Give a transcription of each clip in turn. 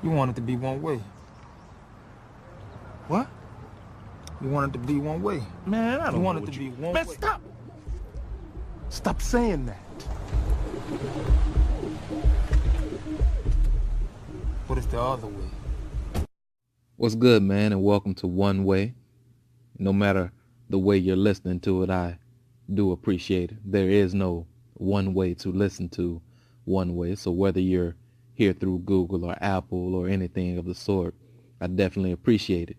You want it to be one way. What? You want it to be one way. Man, I don't You know want it what to you... be one Man, way. stop! Stop saying that. What is the other way? What's good, man, and welcome to One Way. No matter the way you're listening to it, I do appreciate it. There is no one way to listen to One Way, so whether you're here through Google or Apple or anything of the sort, I definitely appreciate it.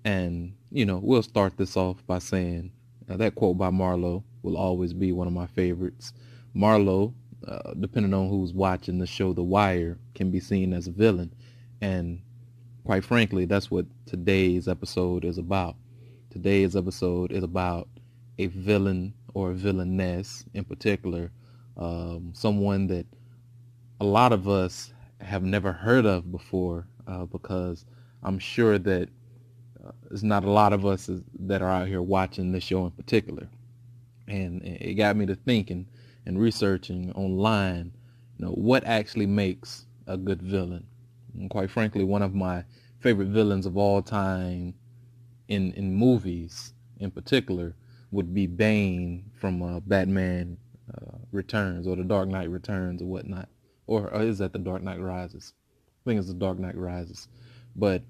And, we'll start this off by saying that quote by Marlowe will always be one of my favorites. Marlowe, depending on who's watching the show The Wire, can be seen as a villain, and quite frankly, that's what today's episode is about. Today's episode is about a villain or a villainess in particular, someone that a lot of us have never heard of before, because I'm sure that there's not a lot of us that are out here watching this show in particular. And it got me to thinking and researching online, what actually makes a good villain. And quite frankly, one of my favorite villains of all time in movies in particular would be Bane from Batman Returns, or The Dark Knight Returns, or whatnot. Or is that The Dark Knight Rises? I think it's The Dark Knight Rises. But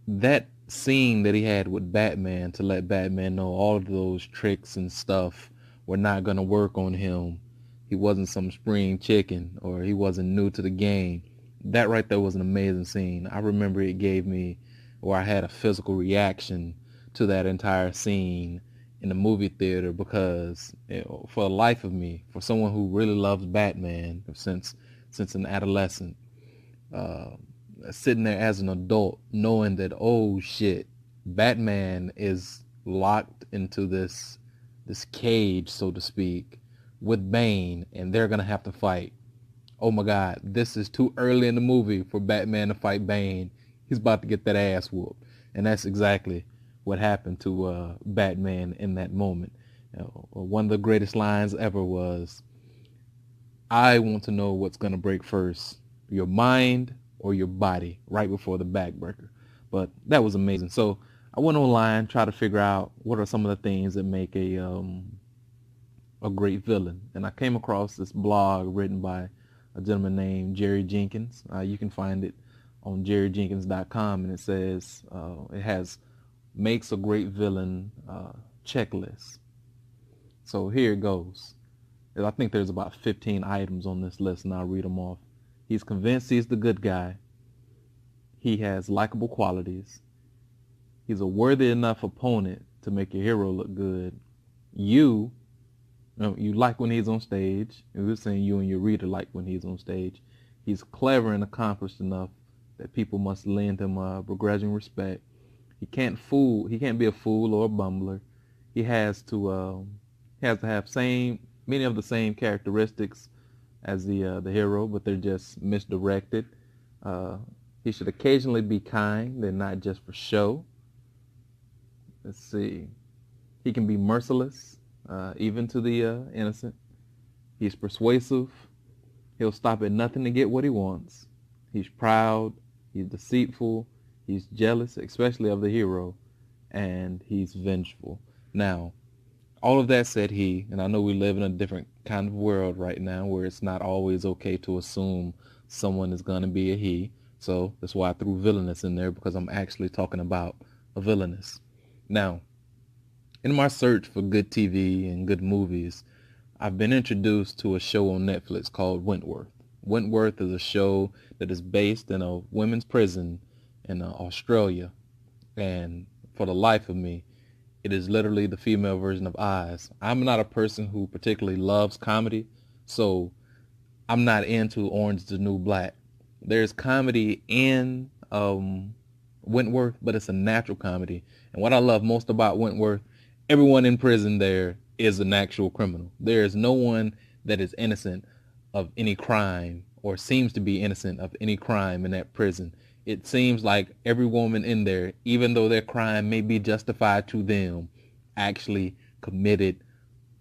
that scene that he had with Batman to let Batman know all of those tricks and stuff were not going to work on him. He wasn't some spring chicken, or he wasn't new to the game. That right there was an amazing scene. I remember it gave me, or I had a physical reaction to that entire scene in the movie theater, because for the life of me, for someone who really loves Batman since an adolescent, sitting there as an adult knowing that, oh shit, Batman is locked into this cage, so to speak, with Bane, and they're gonna have to fight. Oh my God, this is too early in the movie for Batman to fight Bane. He's about to get that ass whooped. And that's exactly what happened to Batman in that moment. One of the greatest lines ever was, I want to know what's going to break first, your mind or your body, right before the backbreaker. But that was amazing. So I went online, tried to figure out what are some of the things that make a great villain. And I came across this blog written by a gentleman named Jerry Jenkins. You can find it on jerryjenkins.com, and it says it has makes a great villain checklist. So here it goes. I think there's about 15 items on this list, and I'll read them off. He's convinced he's the good guy. He has likable qualities. He's a worthy enough opponent to make your hero look good. You like when he's on stage. We're saying you and your reader like when he's on stage. He's clever and accomplished enough that people must lend him begrudging respect. He can't be a fool or a bumbler. He has to have many of the same characteristics as the hero, but they're just misdirected. He should occasionally be kind. They're not just for show. Let's see. He can be merciless, even to the innocent. He's persuasive. He'll stop at nothing to get what he wants. He's proud. He's deceitful. He's jealous, especially of the hero. And he's vengeful. Now, all of that said, and I know we live in a different kind of world right now where it's not always okay to assume someone is going to be a he. So that's why I threw villainous in there, because I'm actually talking about a villainess. Now, in my search for good TV and good movies, I've been introduced to a show on Netflix called Wentworth. Wentworth is a show that is based in a women's prison in Australia. And for the life of me, it is literally the female version of Oz. I'm not a person who particularly loves comedy, so I'm not into Orange is the New Black. There's comedy in Wentworth, but it's a natural comedy. And what I love most about Wentworth, everyone in prison there is an actual criminal. There is no one that is innocent of any crime, or seems to be innocent of any crime in that prison. It seems like every woman in there, even though their crime may be justified to them, actually committed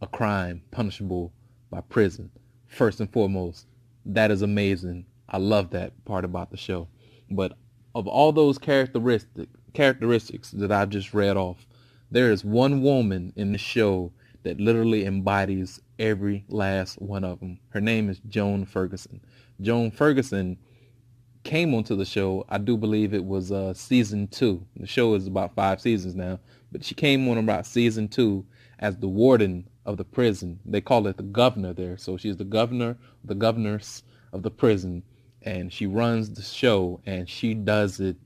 a crime punishable by prison. First and foremost, that is amazing. I love that part about the show. But of all those characteristics that I've just read off, there is one woman in the show that literally embodies every last one of them. Her name is Joan Ferguson. Joan Ferguson came onto the show, I do believe it was season 2. The show is about 5 seasons now, but she came on about season 2 as the warden of the prison. They call it the governor there. So she's the governess of the prison, and she runs the show, and she does it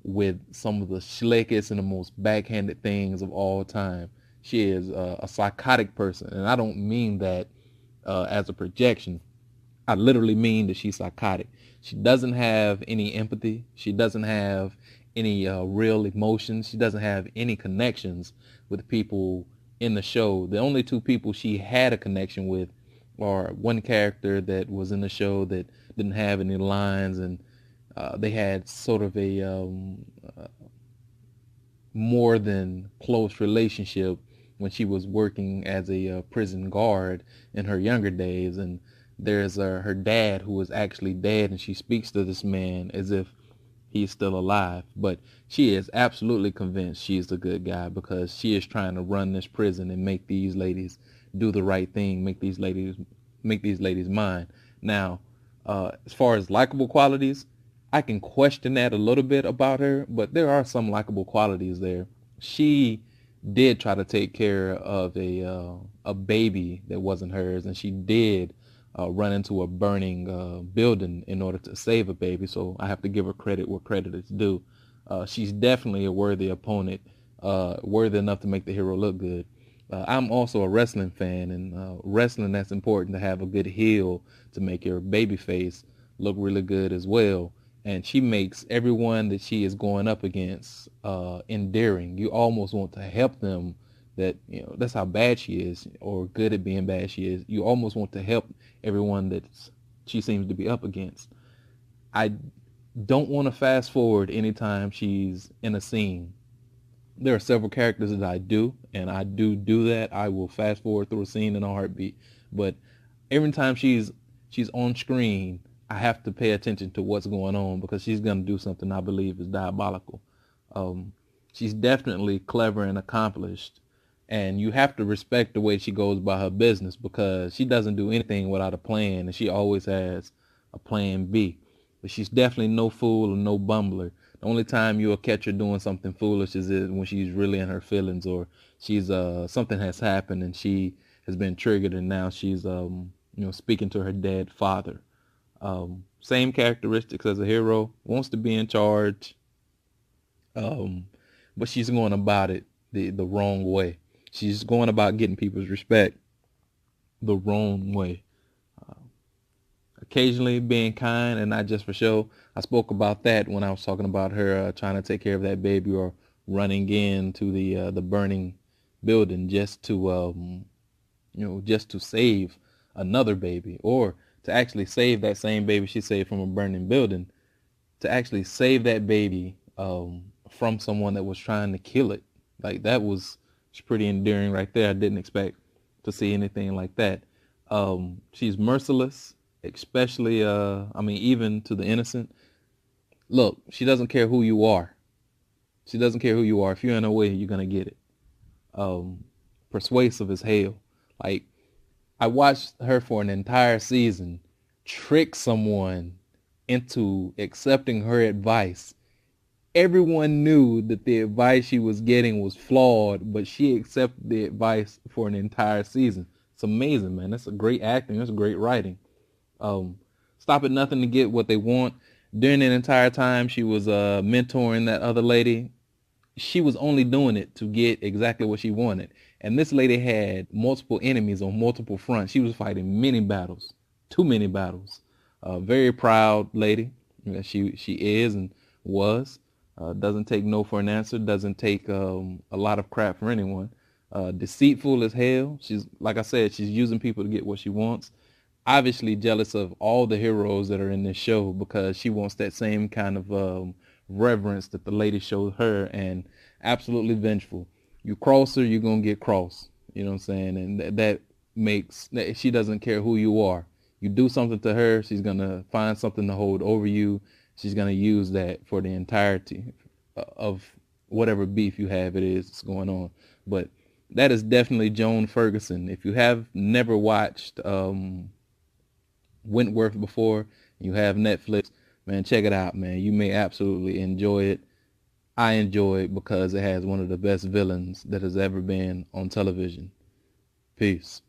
with some of the slickest and the most backhanded things of all time. She is a psychotic person, and I don't mean that as a projection. I literally mean that she's psychotic. She doesn't have any empathy. She doesn't have any real emotions. She doesn't have any connections with people in the show. The only 2 people she had a connection with are one character that was in the show that didn't have any lines, and they had sort of a more than close relationship when she was working as a prison guard in her younger days. And there's her dad, who is actually dead, and she speaks to this man as if he's still alive. But she is absolutely convinced she's the good guy, because she is trying to run this prison and make these ladies do the right thing, make these ladies mine. Now, as far as likable qualities, I can question that a little bit about her, but there are some likable qualities there. She did try to take care of a baby that wasn't hers, and she did run into a burning building in order to save a baby. So I have to give her credit where credit is due. She's definitely a worthy opponent, worthy enough to make the hero look good. I'm also a wrestling fan, and wrestling, that's important to have a good heel to make your baby face look really good as well. And she makes everyone that she is going up against endearing. You almost want to help them. That, you know, that's how bad she is, or good at being bad she is. You almost want to help everyone that she seems to be up against. I don't want to fast forward anytime she's in a scene. There are several characters that I do, and I do that. I will fast forward through a scene in a heartbeat. But every time she's on screen, I have to pay attention to what's going on, because she's going to do something I believe is diabolical. She's definitely clever and accomplished, and you have to respect the way she goes about her business, because she doesn't do anything without a plan, and she always has a plan B. But she's definitely no fool or no bumbler. The only time you'll catch her doing something foolish is when she's really in her feelings, or she's something has happened and she has been triggered, and now she's speaking to her dead father. Same characteristics as a hero, wants to be in charge, but she's going about it the wrong way. She's going about getting people's respect the wrong way. Occasionally being kind and not just for show. I spoke about that when I was talking about her trying to take care of that baby, or running into the burning building just to save another baby, or to actually save that same baby she saved from a burning building, to actually save that baby from someone that was trying to kill it. Like, that was pretty endearing right there. I didn't expect to see anything like that. She's merciless, especially, even to the innocent. Look, she doesn't care who you are. She doesn't care who you are. If you're in her way, you're going to get it. Persuasive as hell. Like, I watched her for an entire season trick someone into accepting her advice. Everyone knew that the advice she was getting was flawed, but she accepted the advice for an entire season. It's amazing, man. That's a great acting. That's great writing. Stop at nothing to get what they want. During that entire time she was mentoring that other lady, she was only doing it to get exactly what she wanted. And this lady had multiple enemies on multiple fronts. She was fighting many battles, too many battles. Very proud lady. She is and was. Doesn't take no for an answer. Doesn't take a lot of crap from anyone. Deceitful as hell. She's, like I said, she's using people to get what she wants. Obviously jealous of all the heroes that are in this show, because she wants that same kind of reverence that the lady showed her, and absolutely vengeful. You cross her, you're going to get crossed. You know what I'm saying? And that makes, she doesn't care who you are. You do something to her, she's going to find something to hold over you she's gonna use that for the entirety of whatever beef you have it is going on. But that is definitely Joan Ferguson. If you have never watched Wentworth before, you have Netflix, man, check it out, man. You may absolutely enjoy it. I enjoy it because it has one of the best villains that has ever been on television. Peace.